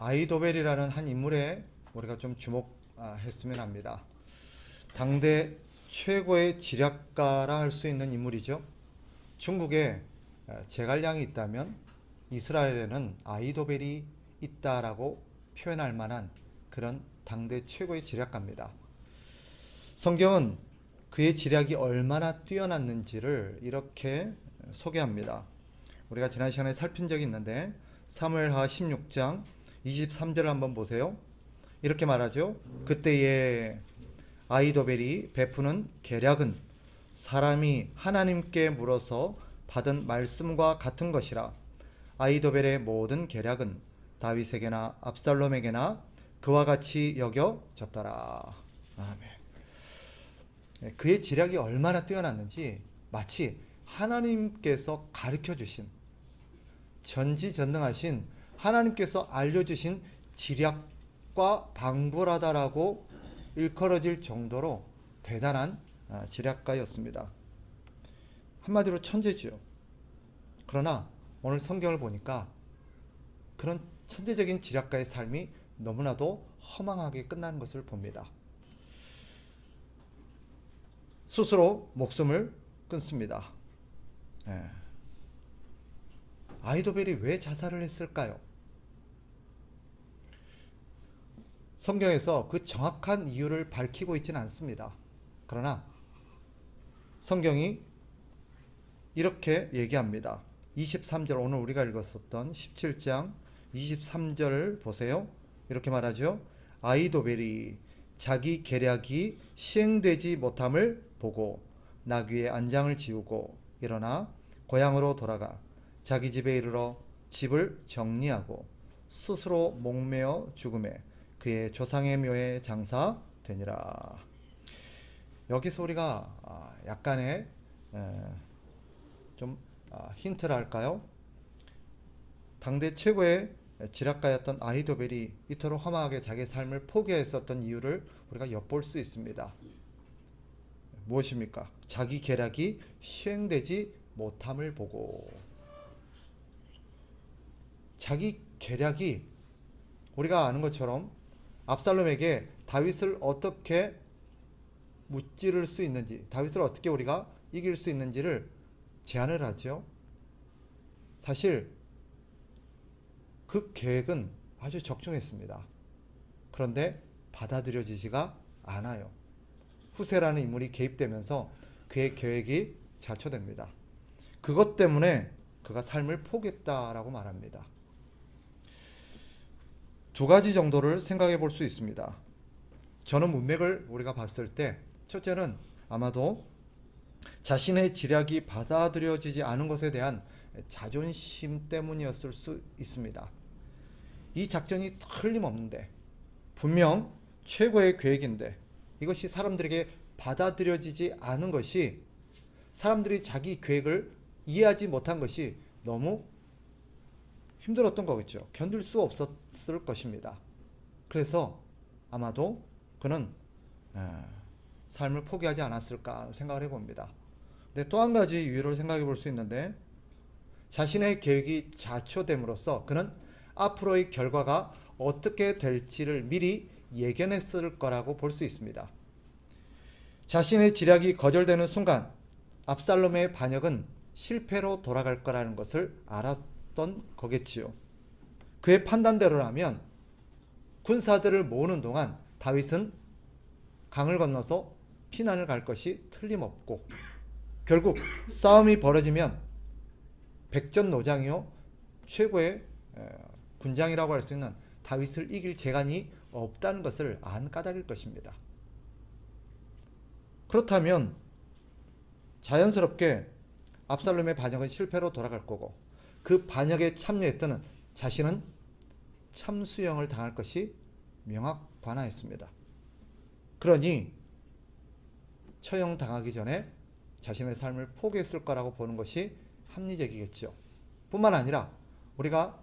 아이도벨이라는 한 인물에 우리가 좀 주목했으면 합니다. 당대 최고의 지략가라 할 수 있는 인물이죠. 중국에 제갈량이 있다면 이스라엘에는 아이도벨이 있다라고 표현할 만한 그런 당대 최고의 지략가입니다. 성경은 그의 지략이 얼마나 뛰어났는지를 이렇게 소개합니다. 우리가 지난 시간에 살핀 적이 있는데 사무엘하 16장 23절을 한번 보세요. 이렇게 말하죠. 그때에 아이도벨이 베푸는 계략은 사람이 하나님께 물어서 받은 말씀과 같은 것이라. 아이도벨의 모든 계략은 다윗에게나 압살롬에게나 그와 같이 여겨졌더라. 아멘. 그의 지략이 얼마나 뛰어났는지 마치 하나님께서 가르쳐 주신, 전지전능하신 하나님께서 알려주신 지략과 방불하다라고 일컬어질 정도로 대단한 지략가였습니다. 한마디로 천재지요. 그러나 오늘 성경을 보니까 그런 천재적인 지략가의 삶이 너무나도 허망하게 끝나는 것을 봅니다. 스스로 목숨을 끊습니다. 아이도벨이 왜 자살을 했을까요? 성경에서 그 정확한 이유를 밝히고 있지는 않습니다. 그러나 성경이 이렇게 얘기합니다. 23절, 오늘 우리가 읽었었던 17장 23절 보세요. 이렇게 말하죠. 아이도벨이 자기 계략이 시행되지 못함을 보고 나귀의 안장을 지우고 일어나 고향으로 돌아가 자기 집에 이르러 집을 정리하고 스스로 목매어 죽음에 그의 조상의 묘에 장사되니라. 여기서 우리가 약간의 좀 힌트를 할까요? 당대 최고의 지략가였던 아이도벨이 이토록 험하게 자기의 삶을 포기했었던 이유를 우리가 엿볼 수 있습니다. 무엇입니까? 자기 계략이 시행되지 못함을 보고. 자기 계략이 우리가 아는 것처럼 압살롬에게 다윗을 어떻게 무찌를 수 있는지, 다윗을 어떻게 우리가 이길 수 있는지를 제안을 하죠. 사실 그 계획은 아주 적중했습니다. 그런데 받아들여지지가 않아요. 후세라는 인물이 개입되면서 그의 계획이 자초됩니다. 그것 때문에 그가 삶을 포기했다라고 말합니다. 두 가지 정도를 생각해 볼 수 있습니다. 저는 문맥을 우리가 봤을 때 첫째는 아마도 자신의 지략이 받아들여지지 않은 것에 대한 자존심 때문이었을 수 있습니다. 이 작전이 틀림없는데, 분명 최고의 계획인데 이것이 사람들에게 받아들여지지 않은 것이, 사람들이 자기 계획을 이해하지 못한 것이 너무 힘들었던 거겠죠. 견딜 수 없었을 것입니다. 그래서 아마도 그는 삶을 포기하지 않았을까 생각을 해봅니다. 근데 또 한 가지 이유를 생각해 볼 수 있는데, 자신의 계획이 자초됨으로써 그는 앞으로의 결과가 어떻게 될지를 미리 예견했을 거라고 볼 수 있습니다. 자신의 지략이 거절되는 순간 압살롬의 반역은 실패로 돌아갈 거라는 것을 알았던 거겠지요. 그의 판단대로라면 군사들을 모으는 동안 다윗은 강을 건너서 피난을 갈 것이 틀림없고, 결국 싸움이 벌어지면 백전노장이요 최고의 군장이라고 할 수 있는 다윗을 이길 재간이 없다는 것을 안 까닭일 것입니다. 그렇다면 자연스럽게 압살롬의 반역은 실패로 돌아갈 거고, 그 반역에 참여했던 자신은 참수형을 당할 것이 명확관하였습니다. 그러니 처형당하기 전에 자신의 삶을 포기했을 거라고 보는 것이 합리적이겠죠. 뿐만 아니라 우리가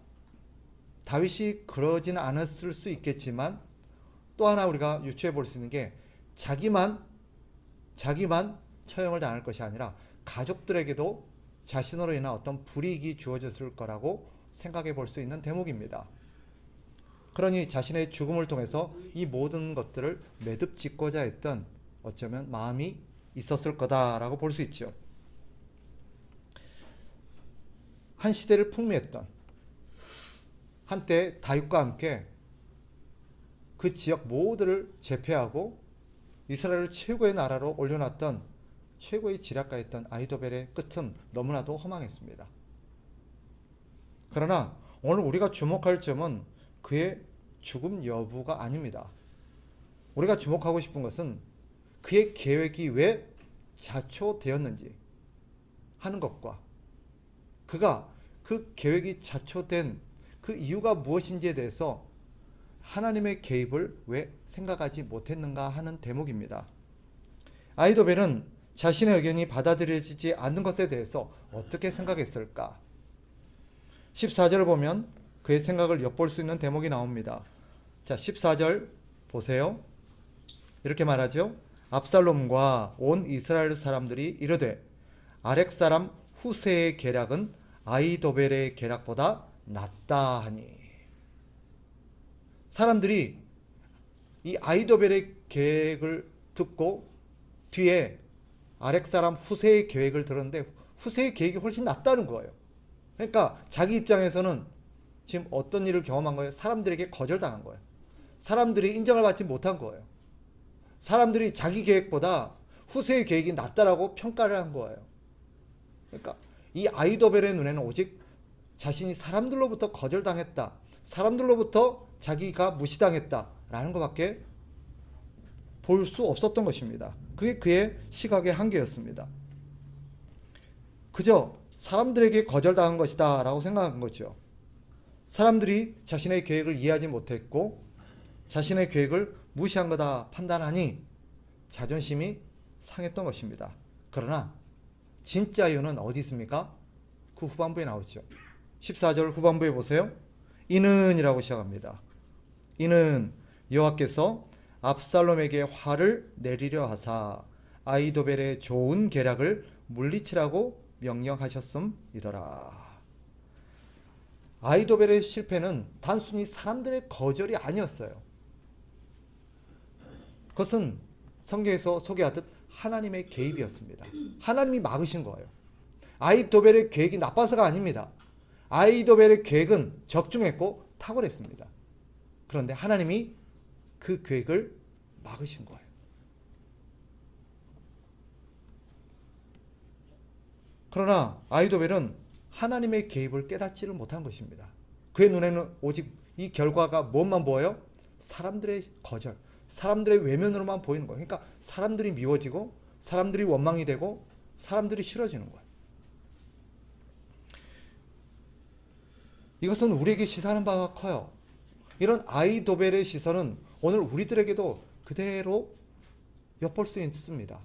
다윗이 그러지는 않았을 수 있겠지만 또 하나 우리가 유추해 볼 수 있는 게, 자기만 처형을 당할 것이 아니라 가족들에게도 자신으로 인한 어떤 불이익이 주어졌을 거라고 생각해 볼 수 있는 대목입니다. 그러니 자신의 죽음을 통해서 이 모든 것들을 매듭 짓고자 했던 어쩌면 마음이 있었을 거다라고 볼 수 있죠. 한 시대를 풍미했던, 한때 다윗과 함께 그 지역 모두를 제패하고 이스라엘을 최고의 나라로 올려놨던 최고의 지략가였던 아히도벨의 끝은 너무나도 허망했습니다. 그러나 오늘 우리가 주목할 점은 그의 죽음 여부가 아닙니다. 우리가 주목하고 싶은 것은 그의 계획이 왜 자초되었는지 하는 것과 그가 그 계획이 자초된 그 이유가 무엇인지에 대해서 하나님의 개입을 왜 생각하지 못했는가 하는 대목입니다. 아히도벨은 자신의 의견이 받아들여지지 않는 것에 대해서 어떻게 생각했을까? 14절을 보면 그의 생각을 엿볼 수 있는 대목이 나옵니다. 자, 14절 보세요. 이렇게 말하죠. 압살롬과 온 이스라엘 사람들이 이르되 아렉 사람 후세의 계략은 아히도벨의 계략보다 낫다 하니. 사람들이 이 아히도벨의 계획을 듣고 뒤에 아렉 사람 후세의 계획을 들었는데 후세의 계획이 훨씬 낫다는 거예요. 그러니까 자기 입장에서는 지금 어떤 일을 경험한 거예요? 사람들에게 거절당한 거예요. 사람들이 인정을 받지 못한 거예요. 사람들이 자기 계획보다 후세의 계획이 낫다라고 평가를 한 거예요. 그러니까 이 아히도벨의 눈에는 오직 자신이 사람들로부터 거절당했다, 사람들로부터 자기가 무시당했다라는 것밖에 볼 수 없었던 것입니다. 그게 그의 시각의 한계였습니다. 그저 사람들에게 거절당한 것이다 라고 생각한 거죠. 사람들이 자신의 계획을 이해하지 못했고 자신의 계획을 무시한 거다 판단하니 자존심이 상했던 것입니다. 그러나 진짜 이유는 어디 있습니까? 그 후반부에 나오죠. 14절 후반부에 보세요. 이는 이라고 시작합니다. 이는 여호와께서 압살롬에게 화를 내리려 하사 아히도벨의 좋은 계략을 물리치라고 명령하셨음이더라. 아히도벨의 실패는 단순히 사람들의 거절이 아니었어요. 그것은 성경에서 소개하듯 하나님의 개입이었습니다. 하나님이 막으신 거예요. 아히도벨의 계획이 나빠서가 아닙니다. 아히도벨의 계획은 적중했고 탁월했습니다. 그런데 하나님이 그 계획을 막으신 거예요. 그러나 아히도벨은 하나님의 개입을 깨닫지를 못한 것입니다. 그의 눈에는 오직 이 결과가 무엇만 보여요? 사람들의 거절, 사람들의 외면으로만 보이는 거예요. 그러니까 사람들이 미워지고 사람들이 원망이 되고 사람들이 싫어지는 거예요. 이것은 우리에게 시사하는 바가 커요. 이런 아히도벨의 시선은 오늘 우리들에게도 그대로 엿볼 수 있습니다.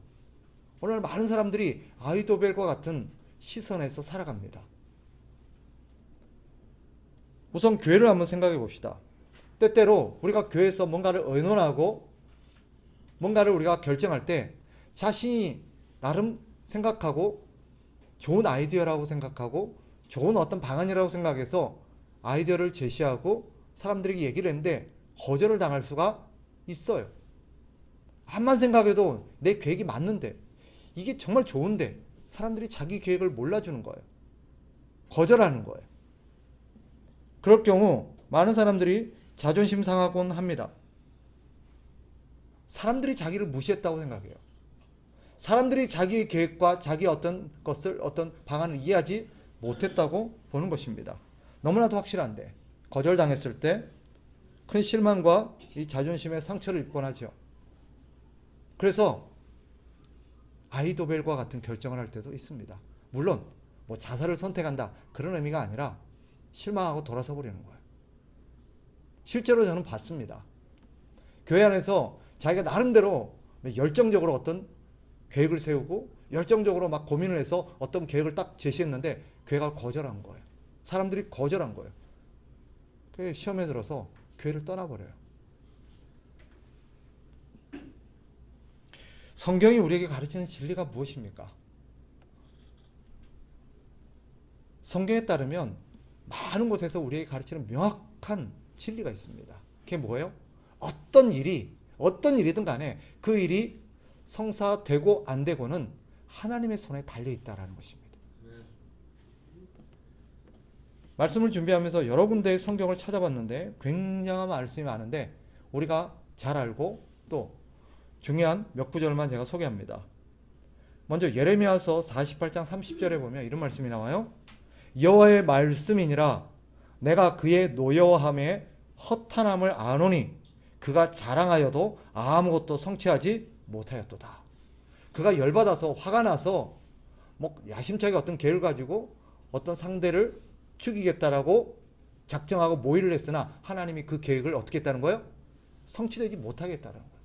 오늘 많은 사람들이 아히도벨과 같은 시선에서 살아갑니다. 우선 교회를 한번 생각해 봅시다. 때때로 우리가 교회에서 뭔가를 의논하고 뭔가를 우리가 결정할 때 자신이 나름 생각하고 좋은 아이디어라고 생각하고 좋은 어떤 방안이라고 생각해서 아이디어를 제시하고 사람들에게 얘기를 했는데 거절을 당할 수가 있어요. 암만 생각해도 내 계획이 맞는데 이게 정말 좋은데 사람들이 자기 계획을 몰라주는 거예요. 거절하는 거예요. 그럴 경우 많은 사람들이 자존심 상하곤 합니다. 사람들이 자기를 무시했다고 생각해요. 사람들이 자기의 계획과 자기 어떤 것을 어떤 방안을 이해하지 못했다고 보는 것입니다. 너무나도 확실한데 거절당했을 때 큰 실망과 이 자존심의 상처를 입곤 하죠. 그래서 아히도벨과 같은 결정을 할 때도 있습니다. 물론 뭐 자살을 선택한다 그런 의미가 아니라 실망하고 돌아서 버리는 거예요. 실제로 저는 봤습니다. 교회 안에서 자기가 나름대로 열정적으로 어떤 계획을 세우고 열정적으로 막 고민을 해서 어떤 계획을 딱 제시했는데 교회가 거절한 거예요. 사람들이 거절한 거예요. 그게 시험에 들어서 교회를 떠나버려요. 성경이 우리에게 가르치는 진리가 무엇입니까? 성경에 따르면 많은 곳에서 우리에게 가르치는 명확한 진리가 있습니다. 그게 뭐예요? 어떤 일이든 간에 그 일이 성사되고 안 되고는 하나님의 손에 달려 있다라는 것입니다. 말씀을 준비하면서 여러 군데의 성경을 찾아봤는데 굉장한 말씀이 많은데 우리가 잘 알고 또 중요한 몇 구절만 제가 소개합니다. 먼저 예레미야서 48장 30절에 보면 이런 말씀이 나와요. 여호와의 말씀이니라 내가 그의 노여워함에 허탄함을 아노니 그가 자랑하여도 아무것도 성취하지 못하였도다. 그가 열받아서 화가 나서 야심차게 어떤 계획을 가지고 어떤 상대를 죽이겠다라고 작정하고 모의를 했으나 하나님이 그 계획을 어떻게 했다는 거예요? 성취되지 못하겠다는 거예요.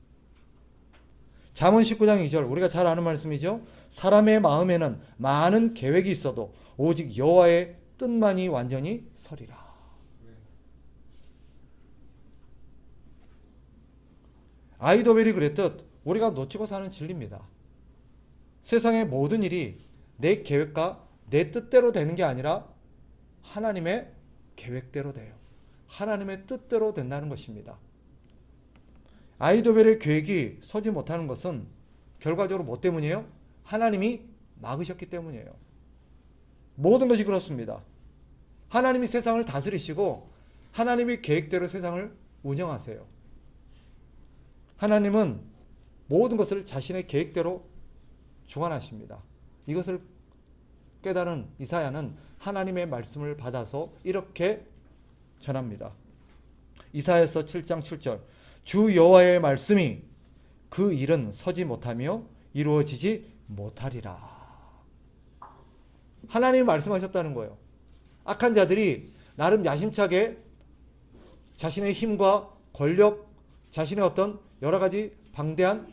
잠언 19장 2절 우리가 잘 아는 말씀이죠. 사람의 마음에는 많은 계획이 있어도 오직 여호와의 뜻만이 완전히 서리라. 아이도벨이 그랬듯 우리가 놓치고 사는 진리입니다. 세상의 모든 일이 내 계획과 내 뜻대로 되는 게 아니라 하나님의 계획대로 돼요. 하나님의 뜻대로 된다는 것입니다. 아이도벨의 계획이 서지 못하는 것은 결과적으로 뭐 때문이에요? 하나님이 막으셨기 때문이에요. 모든 것이 그렇습니다. 하나님이 세상을 다스리시고 하나님의 계획대로 세상을 운영하세요. 하나님은 모든 것을 자신의 계획대로 주관하십니다. 이것을 깨달은 이사야는 하나님의 말씀을 받아서 이렇게 전합니다. 이사야서 7장 7절 주 여호와의 말씀이 그 일은 서지 못하며 이루어지지 못하리라. 하나님이 말씀하셨다는 거예요. 악한 자들이 나름 야심차게 자신의 힘과 권력, 자신의 어떤 여러 가지 방대한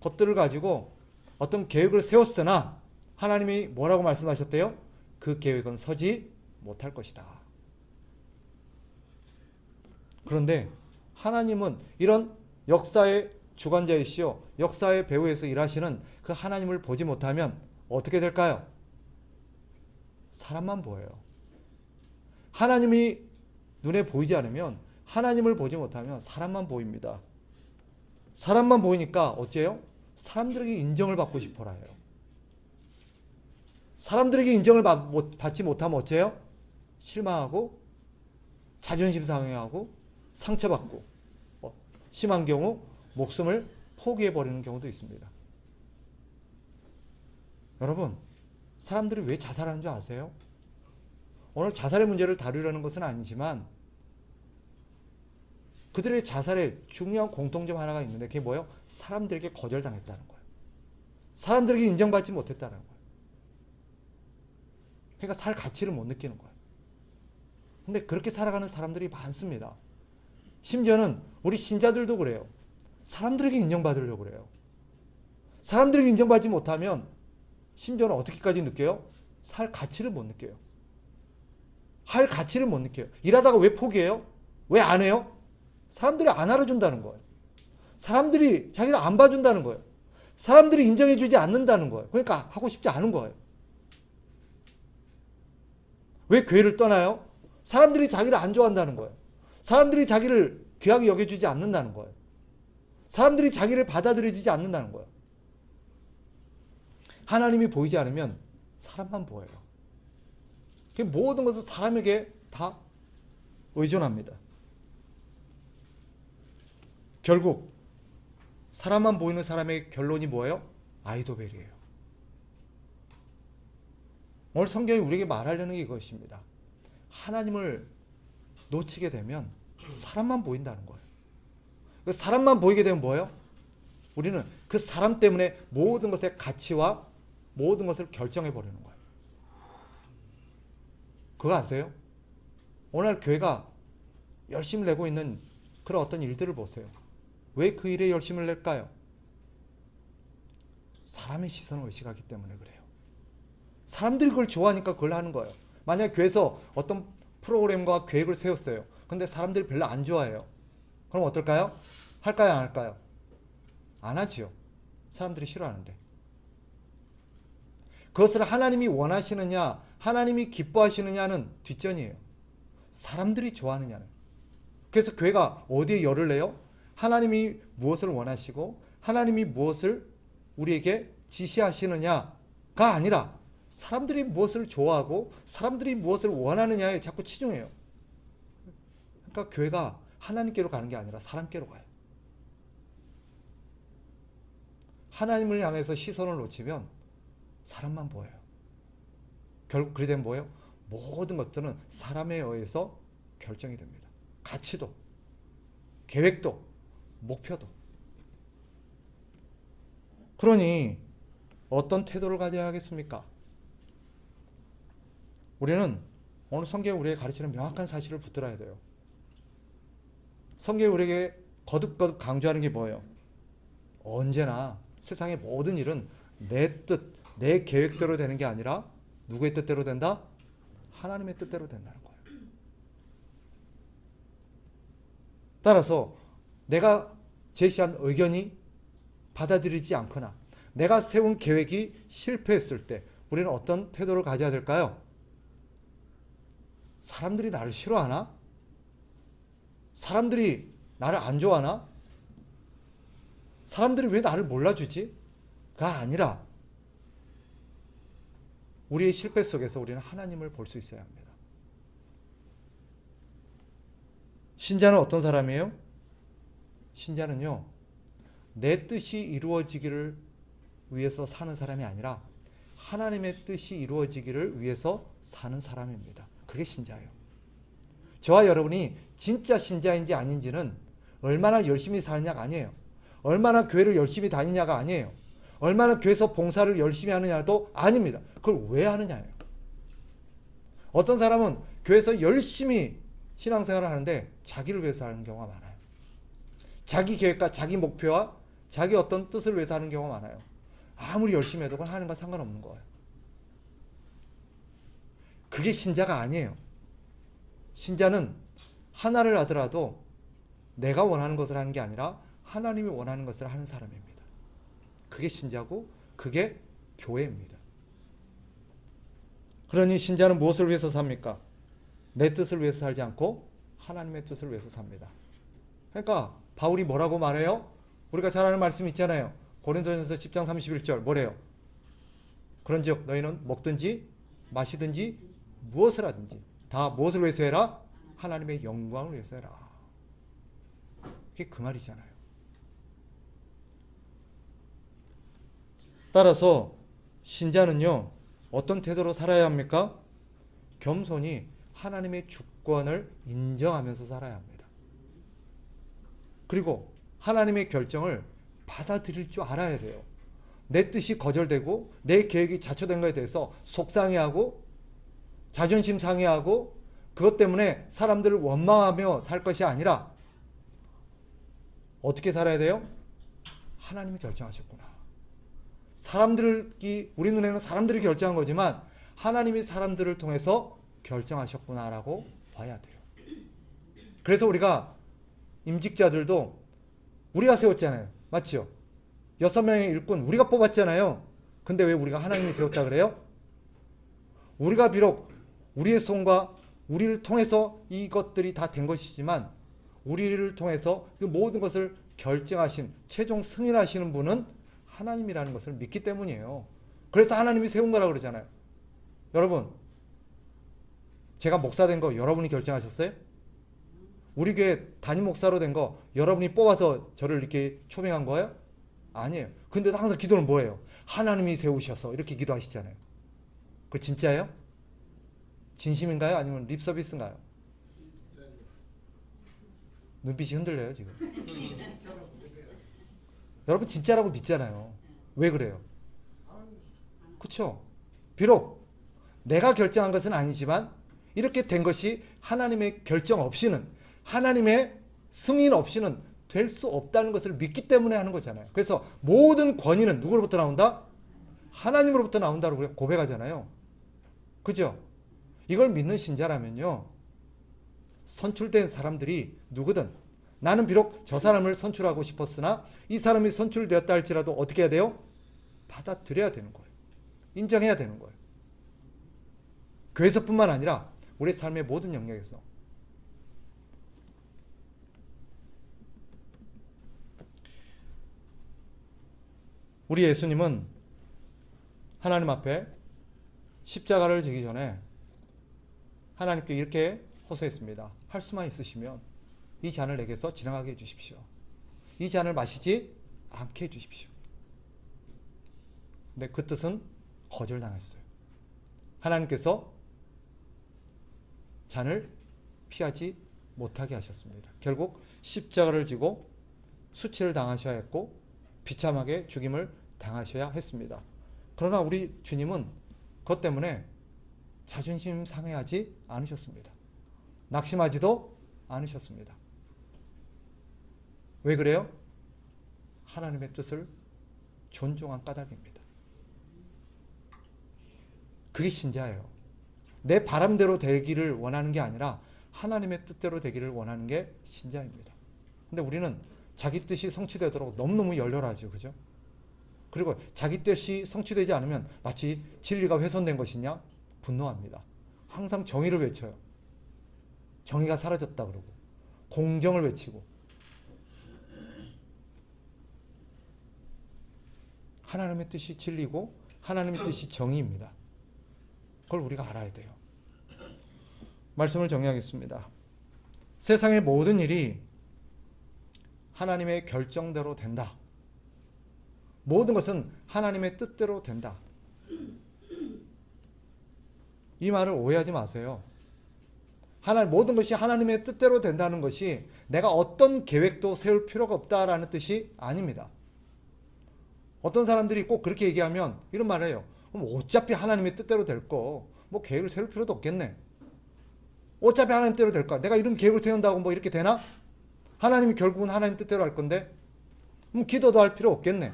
것들을 가지고 어떤 계획을 세웠으나 하나님이 뭐라고 말씀하셨대요? 그 계획은 서지 못할 것이다. 그런데 하나님은 이런 역사의 주관자이시오 역사의 배후에서 일하시는 그 하나님을 보지 못하면 어떻게 될까요? 사람만 보여요. 하나님이 눈에 보이지 않으면 하나님을 보지 못하면 사람만 보입니다. 사람만 보이니까 어째요? 사람들에게 인정을 받고 싶어라 해요. 사람들에게 인정을 받지 못하면 어째요? 실망하고 자존심 상해하고 상처받고 심한 경우 목숨을 포기해버리는 경우도 있습니다. 여러분, 사람들이 왜 자살하는 줄 아세요? 오늘 자살의 문제를 다루려는 것은 아니지만 그들의 자살에 중요한 공통점 하나가 있는데 그게 뭐예요? 사람들에게 거절당했다는 거예요. 사람들에게 인정받지 못했다는 거예요. 그러니까 살 가치를 못 느끼는 거예요. 근데 그렇게 살아가는 사람들이 많습니다. 심지어는 우리 신자들도 그래요. 사람들에게 인정받으려고 그래요. 사람들에게 인정받지 못하면 심지어는 어떻게까지 느껴요? 살 가치를 못 느껴요. 할 가치를 못 느껴요. 일하다가 왜 포기해요? 왜 안 해요? 사람들이 안 알아준다는 거예요. 사람들이 자기를 안 봐준다는 거예요. 사람들이 인정해주지 않는다는 거예요. 그러니까 하고 싶지 않은 거예요. 왜 교회를 떠나요? 사람들이 자기를 안 좋아한다는 거예요. 사람들이 자기를 귀하게 여겨주지 않는다는 거예요. 사람들이 자기를 받아들여지지 않는다는 거예요. 하나님이 보이지 않으면 사람만 보여요. 모든 것을 사람에게 다 의존합니다. 결국 사람만 보이는 사람의 결론이 뭐예요? 아이도벨이에요. 오늘 성경이 우리에게 말하려는 게 이것입니다. 하나님을 놓치게 되면 사람만 보인다는 거예요. 그 사람만 보이게 되면 뭐예요? 우리는 그 사람 때문에 모든 것의 가치와 모든 것을 결정해 버리는 거예요. 그거 아세요? 오늘 교회가 열심히 내고 있는 그런 어떤 일들을 보세요. 왜 그 일에 열심을 낼까요? 사람의 시선을 의식하기 때문에 그래요. 사람들이 그걸 좋아하니까 그걸 하는 거예요. 만약에 교회에서 어떤 프로그램과 계획을 세웠어요. 근데 사람들이 별로 안 좋아해요. 그럼 어떨까요? 할까요? 안 할까요? 안 하지요. 사람들이 싫어하는데. 그것을 하나님이 원하시느냐, 하나님이 기뻐하시느냐는 뒷전이에요. 사람들이 좋아하느냐는. 그래서 교회가 어디에 열을 내요? 하나님이 무엇을 원하시고 하나님이 무엇을 우리에게 지시하시느냐가 아니라 사람들이 무엇을 좋아하고 사람들이 무엇을 원하느냐에 자꾸 치중해요. 그러니까 교회가 하나님께로 가는 게 아니라 사람께로 가요. 하나님을 향해서 시선을 놓치면 사람만 보여요. 결국 그리 되면 뭐예요? 모든 것들은 사람에 의해서 결정이 됩니다. 가치도, 계획도, 목표도. 그러니 어떤 태도를 가져야 하겠습니까? 우리는 오늘 성경이 우리에게 가르치는 명확한 사실을 붙들어야 돼요. 성경이 우리에게 거듭거듭 강조하는 게 뭐예요? 언제나 세상의 모든 일은 내 뜻, 내 계획대로 되는 게 아니라 누구의 뜻대로 된다? 하나님의 뜻대로 된다는 거예요. 따라서 내가 제시한 의견이 받아들이지 않거나 내가 세운 계획이 실패했을 때 우리는 어떤 태도를 가져야 될까요? 사람들이 나를 싫어하나? 사람들이 나를 안 좋아하나? 사람들이 왜 나를 몰라주지? 가 아니라 우리의 실패 속에서 우리는 하나님을 볼 수 있어야 합니다. 신자는 어떤 사람이에요? 신자는요, 내 뜻이 이루어지기를 위해서 사는 사람이 아니라 하나님의 뜻이 이루어지기를 위해서 사는 사람입니다. 그게 신자예요. 저와 여러분이 진짜 신자인지 아닌지는 얼마나 열심히 사느냐가 아니에요. 얼마나 교회를 열심히 다니냐가 아니에요. 얼마나 교회에서 봉사를 열심히 하느냐도 아닙니다. 그걸 왜 하느냐예요. 어떤 사람은 교회에서 열심히 신앙생활을 하는데 자기를 위해서 하는 경우가 많아요. 자기 계획과 자기 목표와 자기 어떤 뜻을 위해서 하는 경우가 많아요. 아무리 열심히 해도 그건 하는 건 상관없는 거예요. 그게 신자가 아니에요. 신자는 하나를 하더라도 내가 원하는 것을 하는 게 아니라 하나님이 원하는 것을 하는 사람입니다. 그게 신자고 그게 교회입니다. 그러니 신자는 무엇을 위해서 삽니까? 내 뜻을 위해서 살지 않고 하나님의 뜻을 위해서 삽니다. 그러니까 바울이 뭐라고 말해요? 우리가 잘 아는 말씀 있잖아요. 고린도전서 10장 31절 뭐래요? 그런즉 너희는 먹든지 마시든지 무엇을 하든지 다 무엇을 위해서 해라? 하나님의 영광을 위해서 해라. 그게 그 말이잖아요. 따라서 신자는요, 어떤 태도로 살아야 합니까? 겸손히 하나님의 주권을 인정하면서 살아야 합니다. 그리고 하나님의 결정을 받아들일 줄 알아야 돼요. 내 뜻이 거절되고 내 계획이 자초된 것에 대해서 속상해하고 자존심 상해하고 그것 때문에 사람들을 원망하며 살 것이 아니라 어떻게 살아야 돼요? 하나님이 결정하셨구나. 사람들이 우리 눈에는 사람들이 결정한 거지만 하나님이 사람들을 통해서 결정하셨구나라고 봐야 돼요. 그래서 우리가 임직자들도 우리가 세웠잖아요. 맞죠? 6명의 일꾼 우리가 뽑았잖아요. 근데 왜 우리가 하나님이 세웠다 그래요? 우리가 비록 우리의 손과 우리를 통해서 이것들이 다 된 것이지만 우리를 통해서 그 모든 것을 결정하신 최종 승인하시는 분은 하나님이라는 것을 믿기 때문이에요. 그래서 하나님이 세운 거라고 그러잖아요. 여러분, 제가 목사 된 거 여러분이 결정하셨어요? 우리 교회 담임 목사로 된 거 여러분이 뽑아서 저를 이렇게 초빙한 거예요? 아니에요. 근데도 항상 기도는 뭐예요? 하나님이 세우셔서 이렇게 기도하시잖아요. 그거 진짜예요? 진심인가요? 아니면 립 서비스인가요? 눈빛이 흔들려요 지금. 여러분 진짜라고 믿잖아요. 왜 그래요? 그렇죠? 비록 내가 결정한 것은 아니지만 이렇게 된 것이 하나님의 결정 없이는, 하나님의 승인 없이는 될 수 없다는 것을 믿기 때문에 하는 거잖아요. 그래서 모든 권위는 누구로부터 나온다? 하나님으로부터 나온다고 우리가 고백하잖아요. 그죠? 이걸 믿는 신자라면요, 선출된 사람들이 누구든, 나는 비록 저 사람을 선출하고 싶었으나 이 사람이 선출되었다 할지라도 어떻게 해야 돼요? 받아들여야 되는 거예요. 인정해야 되는 거예요. 교회에서뿐만 아니라 우리 삶의 모든 영역에서. 우리 예수님은 하나님 앞에 십자가를 지기 전에 하나님께 이렇게 호소했습니다. 할 수만 있으시면 이 잔을 내게서 지나가게 해주십시오. 이 잔을 마시지 않게 해주십시오. 근데 그 뜻은 거절당했어요. 하나님께서 잔을 피하지 못하게 하셨습니다. 결국 십자가를 지고 수치를 당하셔야 했고 비참하게 죽임을 당하셔야 했습니다. 그러나 우리 주님은 그것 때문에 자존심 상해하지 않으셨습니다. 낙심하지도 않으셨습니다. 왜 그래요? 하나님의 뜻을 존중한 까닭입니다. 그게 신자예요. 내 바람대로 되기를 원하는 게 아니라 하나님의 뜻대로 되기를 원하는 게 신자입니다. 근데 우리는 자기 뜻이 성취되도록 너무너무 열렬하죠. 그죠? 그리고 자기 뜻이 성취되지 않으면 마치 진리가 훼손된 것이냐? 분노합니다. 항상 정의를 외쳐요. 정의가 사라졌다 그러고 공정을 외치고 하나님의 뜻이 진리고 하나님의 뜻이 정의입니다. 그걸 우리가 알아야 돼요. 말씀을 정리하겠습니다. 세상의 모든 일이 하나님의 결정대로 된다. 모든 것은 하나님의 뜻대로 된다. 이 말을 오해하지 마세요. 모든 것이 하나님의 뜻대로 된다는 것이 내가 어떤 계획도 세울 필요가 없다라는 뜻이 아닙니다. 어떤 사람들이 꼭 그렇게 얘기하면 이런 말을 해요. 그럼 어차피 하나님의 뜻대로 될 거, 뭐 계획을 세울 필요도 없겠네. 어차피 하나님 뜻대로 될 거야. 내가 이런 계획을 세운다고 뭐 이렇게 되나? 하나님이 결국은 하나님 뜻대로 할 건데, 그럼 기도도 할 필요 없겠네.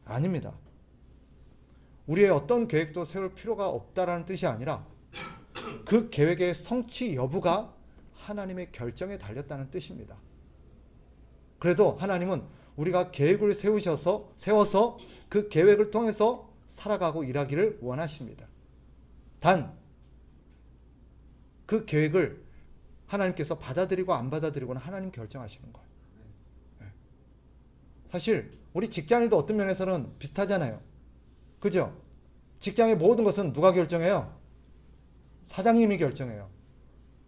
아닙니다. 우리의 어떤 계획도 세울 필요가 없다라는 뜻이 아니라 그 계획의 성취 여부가 하나님의 결정에 달렸다는 뜻입니다. 그래도 하나님은 우리가 계획을 세워서 그 계획을 통해서 살아가고 일하기를 원하십니다. 단, 그 계획을 하나님께서 받아들이고 안 받아들이고는 하나님 결정하시는 거예요. 사실 우리 직장인도 어떤 면에서는 비슷하잖아요. 그죠? 직장의 모든 것은 누가 결정해요? 사장님이 결정해요.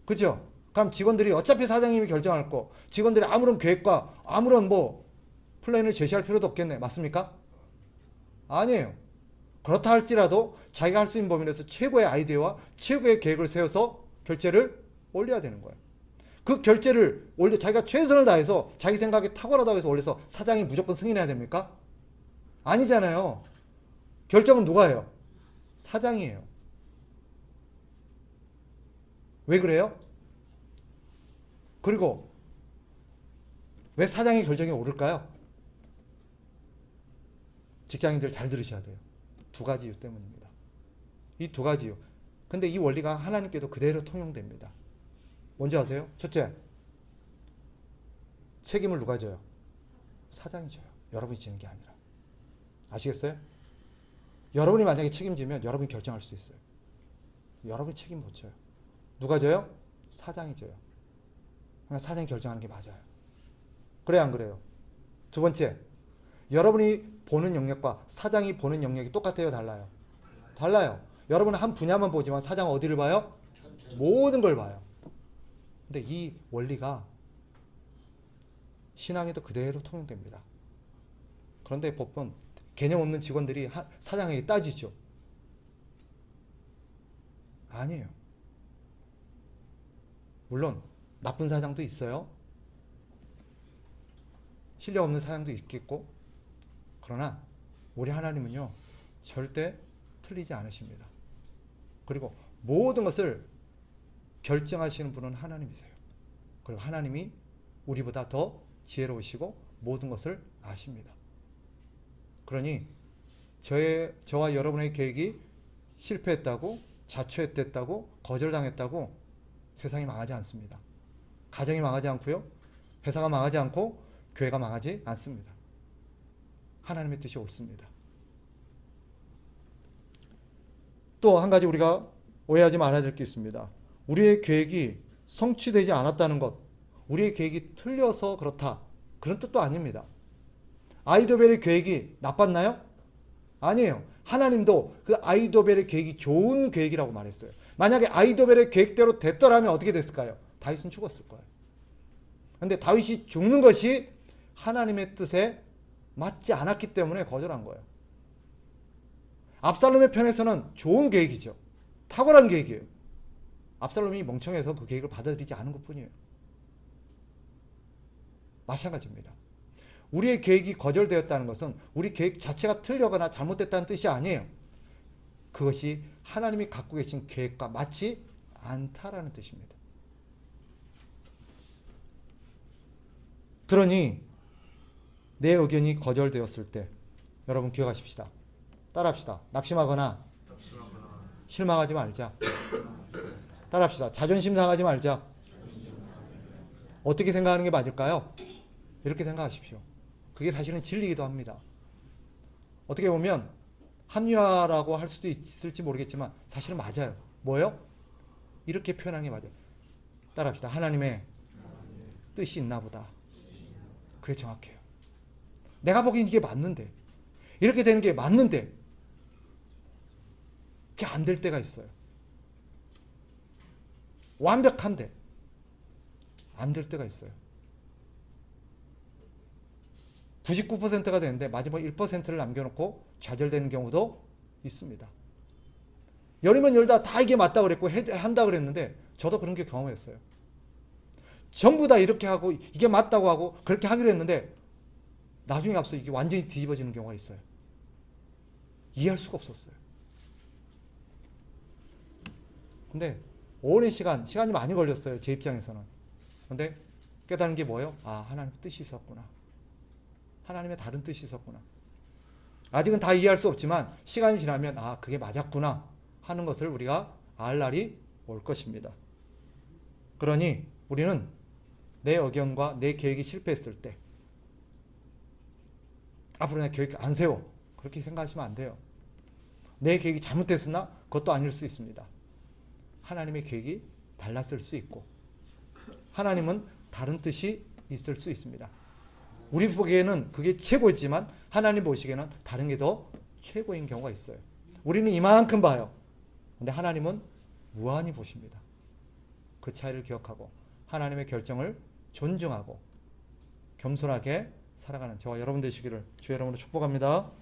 그죠? 그럼 직원들이 어차피 사장님이 결정할 거, 직원들이 아무런 계획과 아무런 플랜을 제시할 필요도 없겠네. 맞습니까? 아니에요. 그렇다 할지라도 자기가 할 수 있는 범위 내에서 최고의 아이디어와 최고의 계획을 세워서 결제를 올려야 되는 거예요. 그 결제를 자기가 최선을 다해서 자기 생각에 탁월하다고 해서 올려서 사장이 무조건 승인해야 됩니까? 아니잖아요. 결정은 누가 해요? 사장이에요. 왜 그래요? 그리고 왜 사장의 결정이 옳을까요? 직장인들 잘 들으셔야 돼요. 두 가지 이유 때문입니다. 이 두 가지 이유. 근데 이 원리가 하나님께도 그대로 통용됩니다. 뭔지 아세요? 첫째, 책임을 누가 져요? 사장이 져요. 여러분이 지는 게 아니라. 아시겠어요? 여러분이 만약에 책임지면 여러분이 결정할 수 있어요. 여러분이 책임 못 져요. 누가 져요? 사장이 져요. 그러니까 사장이 결정하는 게 맞아요. 그래요, 안 그래요? 두 번째, 여러분이 보는 영역과 사장이 보는 영역이 똑같아요, 달라요? 달라요. 여러분은 한 분야만 보지만 사장은 어디를 봐요? 모든 걸 봐요. 근데 이 원리가 신앙에도 그대로 통용됩니다. 그런데 보통 개념 없는 직원들이 사장에게 따지죠. 아니에요. 물론 나쁜 사장도 있어요. 실력 없는 사장도 있겠고, 그러나 우리 하나님은요 절대 틀리지 않으십니다. 그리고 모든 것을 결정하시는 분은 하나님이세요. 그리고 하나님이 우리보다 더 지혜로우시고 모든 것을 아십니다. 그러니 저와 여러분의 계획이 실패했다고, 자초했다고, 거절당했다고 세상이 망하지 않습니다. 가정이 망하지 않고요, 회사가 망하지 않고, 교회가 망하지 않습니다. 하나님의 뜻이 옳습니다. 또 한 가지 우리가 오해하지 말아야 될 게 있습니다. 우리의 계획이 성취되지 않았다는 것, 우리의 계획이 틀려서 그렇다, 그런 뜻도 아닙니다. 아이도벨의 계획이 나빴나요? 아니에요. 하나님도 그 아이도벨의 계획이 좋은 계획이라고 말했어요. 만약에 아이도벨의 계획대로 됐더라면 어떻게 됐을까요? 다윗은 죽었을 거예요. 근데 다윗이 죽는 것이 하나님의 뜻에 맞지 않았기 때문에 거절한 거예요. 압살롬의 편에서는 좋은 계획이죠. 탁월한 계획이에요. 압살롬이 멍청해서 그 계획을 받아들이지 않은 것뿐이에요. 마찬가지입니다. 우리의 계획이 거절되었다는 것은 우리 계획 자체가 틀려거나 잘못됐다는 뜻이 아니에요. 그것이 하나님이 갖고 계신 계획과 맞지 않다라는 뜻입니다. 그러니 내 의견이 거절되었을 때 여러분 기억하십시다. 따라합시다. 낙심하거나 실망하지 말자. 따라합시다. 자존심 상하지 말자. 어떻게 생각하는 게 맞을까요? 이렇게 생각하십시오. 그게 사실은 진리이기도 합니다. 어떻게 보면 합리화라고 할 수도 있을지 모르겠지만 사실은 맞아요. 뭐요? 이렇게 표현하는 게 맞아요. 따라합시다. 하나님의 뜻이 있나 보다. 그게 정확해요. 내가 보기엔 이게 맞는데, 이렇게 되는 게 맞는데 그게 안 될 때가 있어요. 완벽한데 안 될 때가 있어요. 99%가 되는데 마지막 1%를 남겨놓고 좌절되는 경우도 있습니다. 열이면 열다 다 이게 맞다 그랬고 한다 그랬는데 저도 그런 게 경험했어요. 전부 다 이렇게 하고 이게 맞다고 하고 그렇게 하기로 했는데 나중에 앞서 이게 완전히 뒤집어지는 경우가 있어요. 이해할 수가 없었어요. 근데 오랜 시간이 많이 걸렸어요. 제 입장에서는. 근데 깨달은 게 뭐예요? 아, 하나님 뜻이 있었구나. 하나님의 다른 뜻이 있었구나. 아직은 다 이해할 수 없지만 시간이 지나면 아, 그게 맞았구나 하는 것을 우리가 알 날이 올 것입니다. 그러니 우리는 내 의견과 내 계획이 실패했을 때 앞으로 내 계획 안 세워. 그렇게 생각하시면 안 돼요. 내 계획이 잘못됐으나 그것도 아닐 수 있습니다. 하나님의 계획이 달랐을 수 있고 하나님은 다른 뜻이 있을 수 있습니다. 우리 보기에는 그게 최고였지만 하나님 보시기에는 다른 게 더 최고인 경우가 있어요. 우리는 이만큼 봐요. 근데 하나님은 무한히 보십니다. 그 차이를 기억하고 하나님의 결정을 존중하고 겸손하게 살아가는 저와 여러분 되시기를 주의 이름으로 축복합니다.